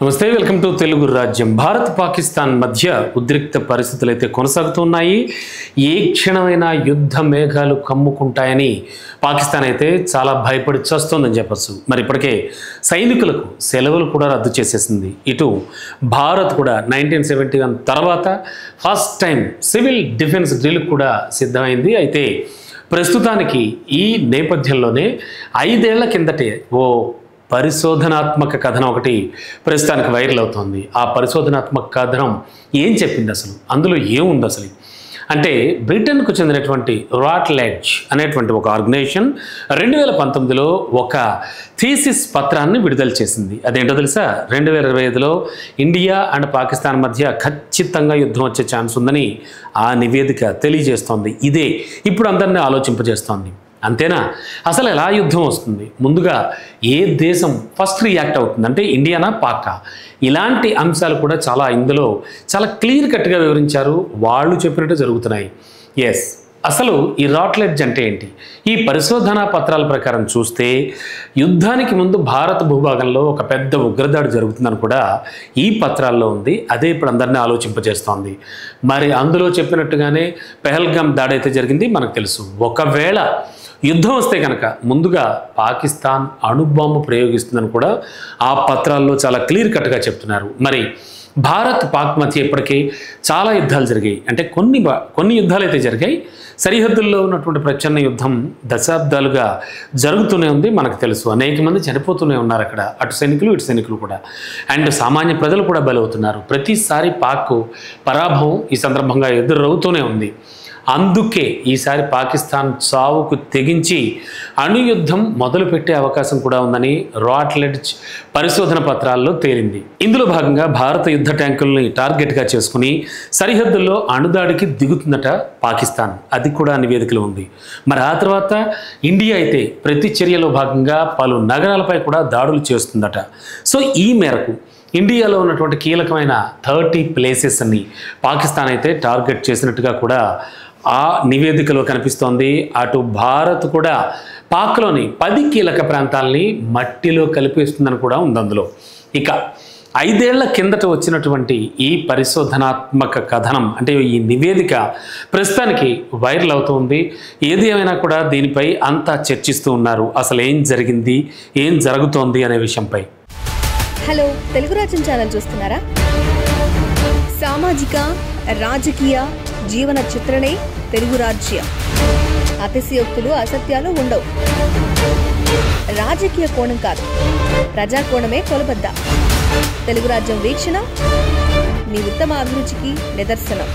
నమస్తే, welcome to Telugu రాజ్యం. భారత్ పాకిస్తాన్ మధ్య ఉద్రిక్త పరిస్థితులు అయితే కొనసాగుతున్నాయి. ఏ క్షణమైనా యుద్ధ మేఘాలు కమ్ముకుంటాయని పాకిస్తాన్ అయితే చాలా భయపడి చేస్తోందని చెప్పచ్చు. మరి ఇప్పటికే సైనికులకు సెలవులు కూడా రద్దు చేసేసింది. ఇటు భారత్ కూడా 1971 తర్వాత first time civil defence drill కూడా సిద్ధమైంది. అయితే ప్రస్తుతానికి ఈ నేపథ్యంలోనే 5 ఏళ్ల కిందటే ఓ పరిశోధనాత్మక కథనం ఒకటి ప్రస్తుతానికి వైరల్ అవుతోంది. ఆ పరిశోధనాత్మక కథనం ఏం చెప్పింది, అసలు అందులో ఏముంది అసలు అంటే, బ్రిటన్కు చెందినటువంటి రాట్లెడ్జ్ అనేటువంటి ఒక ఆర్గనైజేషన్ 2019లో ఒక థీసిస్ పత్రాన్ని విడుదల చేసింది. అదేంటో తెలుసా? 2025లో ఇండియా అండ్ పాకిస్తాన్ మధ్య ఖచ్చితంగా యుద్ధం వచ్చే ఛాన్స్ ఉందని ఆ నివేదిక తెలియజేస్తోంది. ఇదే ఇప్పుడు అందరినీ ఆలోచింపజేస్తోంది. అంతేనా? అసలు ఎలా యుద్ధం వస్తుంది? ముందుగా ఏ దేశం ఫస్ట్ రియాక్ట్ అవుతుంది, అంటే ఇండియానా పాకా? ఇలాంటి అంశాలు కూడా ఇందులో చాలా క్లియర్ కట్గా వివరించారు. వాళ్ళు చెప్పినట్టు జరుగుతున్నాయి. ఎస్, అసలు ఈ రాట్లెడ్జ్ అంటే ఏంటి? ఈ పరిశోధనా పత్రాల ప్రకారం చూస్తే యుద్ధానికి ముందు భారత భూభాగంలో ఒక పెద్ద ఉగ్రదాడి జరుగుతుందని కూడా ఈ పత్రాల్లో ఉంది. అదే ఇప్పుడు అందరినీ ఆలోచింపజేస్తోంది. మరి అందులో చెప్పినట్టుగానే పెహల్గాం దాడి అయితే జరిగింది, మనకు తెలుసు. ఒకవేళ యుద్ధం వస్తే కనుక ముందుగా పాకిస్తాన్ అణుబాంబు ప్రయోగిస్తుందని కూడా ఆ పత్రాల్లో చాలా క్లియర్ కట్గా చెప్తున్నారు. మరి భారత్ పాక్ మధ్య ఇప్పటికే చాలా యుద్ధాలు జరిగాయి. అంటే కొన్ని యుద్ధాలు అయితే జరిగాయి. సరిహద్దుల్లో ఉన్నటువంటి ప్రచన్న యుద్ధం దశాబ్దాలుగా జరుగుతూనే ఉంది, మనకు తెలుసు. అనేక మంది చనిపోతూనే ఉన్నారు అక్కడ, అటు సైనికులు ఇటు సైనికులు కూడా. అండ్ సామాన్య ప్రజలు కూడా బలవుతున్నారు. ప్రతిసారి పాక్ పరాభవం ఈ సందర్భంగా ఎదురవుతూనే ఉంది. అందుకే ఈసారి పాకిస్తాన్ చావుకు తెగించి అణుయుద్ధం మొదలుపెట్టే అవకాశం కూడా ఉందని రాట్లెడ్జ్ పరిశోధన పత్రాల్లో తేలింది. ఇందులో భాగంగా భారత యుద్ధ ట్యాంకుల్ని టార్గెట్గా చేసుకుని సరిహద్దుల్లో అణుదాడికి దిగుతుందట పాకిస్తాన్. అది కూడా నివేదికలో ఉంది. మరి ఆ తర్వాత ఇండియా అయితే ప్రతి చర్యలో భాగంగా పలు నగరాలపై కూడా దాడులు చేస్తుందట. సో ఈ మేరకు ఇండియాలో ఉన్నటువంటి కీలకమైన 30 ప్లేసెస్ అన్ని పాకిస్తాన్ అయితే టార్గెట్ చేసినట్టుగా కూడా ఆ నివేదికలో కనిపిస్తోంది. అటు భారత్ కూడా పాక్లోని 10 కీలక ప్రాంతాలని మట్టిలో కలిపేస్తుందని కూడా ఉంది అందులో. ఇక 5 ఏళ్ల కిందట వచ్చినటువంటి ఈ పరిశోధనాత్మక కథనం, అంటే ఈ నివేదిక ప్రస్తుతానికి వైరల్ అవుతుంది. ఏది ఏమైనా కూడా దీనిపై అంతా చర్చిస్తూ ఉన్నారు. అసలు ఏం జరిగింది, ఏం జరుగుతోంది అనే విషయంపై. హలో, తెలుగు రాజ్యం ఛానల్ చూస్తున్నారా? సామాజిక రాజకీయ జీవన చిత్రణే తెలుగు రాజ్యం. అతిశయోక్తులు అసత్యాలు ఉండవు. రాజకీయ కోణం కాదు, ప్రజా కోణమే కొలబద్ద. తెలుగు రాజ్యం వీక్షణ మీ ఉత్తమ అభిరుచికి నిదర్శనం.